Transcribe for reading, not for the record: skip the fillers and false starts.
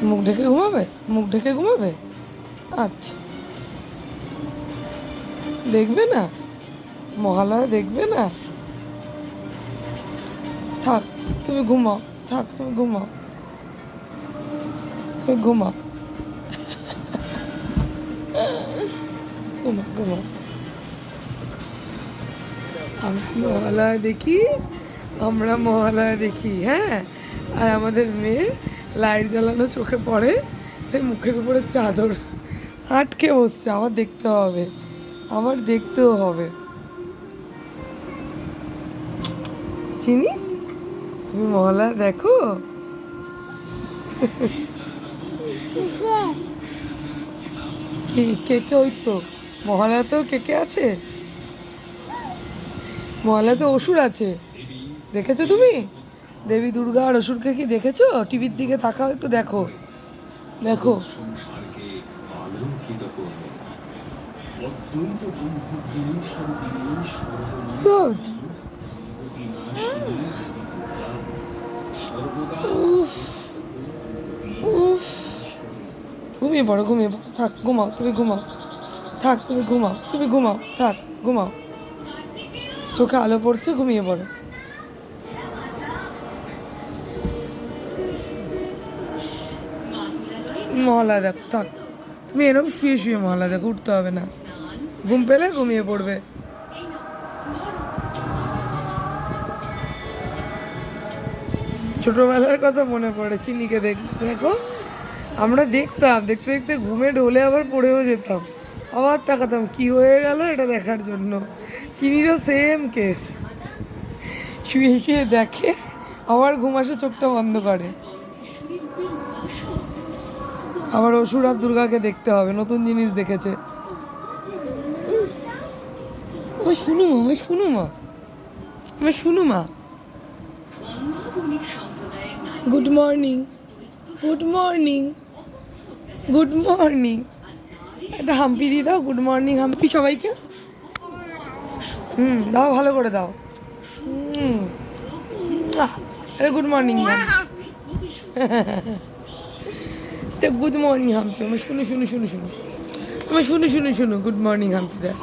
মুখ ঢেকে ঘুমাবে? মুখ ঢেকে ঘুমাবে? আচ্ছা, দেখবে না? মহালয়া দেখবে না? থাক, তুমি ঘুমাও। থাক, তুমি ঘুমাও। তুমি ঘুমাও। ঘুমাও, ঘুমাও। আমরা মহালয়া দেখি, আমরা মহালয়া দেখি, হ্যাঁ। আর আমাদের মেয়ে লাইট জ্বালানো চোখে পড়ে, তাই মুখের উপরে চাদর আটকে বসছে। আবার দেখতে হবে, আবার দেখতেও হবে। চিনি, তুমি মহালয়া দেখো? কি কে কে? ওই তো মহালয়াতেও কে কে আছে? মহালয়াতে অসুর আছে, দেখেছো তুমি? দেবী দুর্গা আর অসুরকে কি দেখেছো? টিভির দিকে তাকাও, একটু দেখো, দেখো। সংসারকে আলোকিত করব। অদ্বৈত ব্রহ্মজ্ঞানী স্বরূপিণী সর্বমঙ্গলাকারী বিনাশিনী সর্বদা উফ, উফ। ঘুমিয়ে পড়ো, ঘুমিয়ে পড়ো। থাক, ঘুমাও, তুমি ঘুমাও। থাক, তুমি ঘুমাও, তুমি ঘুমাও। থাক, ঘুমাও। চোখে আলো পড়ছে, ঘুমিয়ে পড়ো। মহলা দেখো, থাক। তুমি এরকম শুয়ে শুয়ে মহলা দেখো, উঠতে হবে না। ঘুম পেলে ঘুমিয়ে পড়বে। ছোটবেলার কথা মনে পড়ে, চিনিকে দেখো। আমরা দেখতাম, দেখতে দেখতে ঘুমে ঢলে আবার পড়েও যেতাম। আবার তাকাতাম কি হয়ে গেল এটা দেখার জন্য। চিনিরও সেম কেস, শুয়ে শুয়ে দেখে, আবার ঘুম আসে, চোখটা বন্ধ করে। আবার অসুর আর দুর্গাকে দেখতে হবে, নতুন জিনিস দেখেছে। আমার শুনু মা, আমার শুনু মা, আমার শুনু মা। Good morning, good morning, good morning. একটা হাম্পি দিয়ে দাও, গুড মর্নিং হাম্পি সবাইকে। দাও, ভালো করে দাও। হুম, আরে good morning ma'am. Good morning Hampi, আমার শুনু শুনু শুনু শুনু, আমার শুনু শুনু শুনু, গুড মর্নিং হাম্পি দেয়।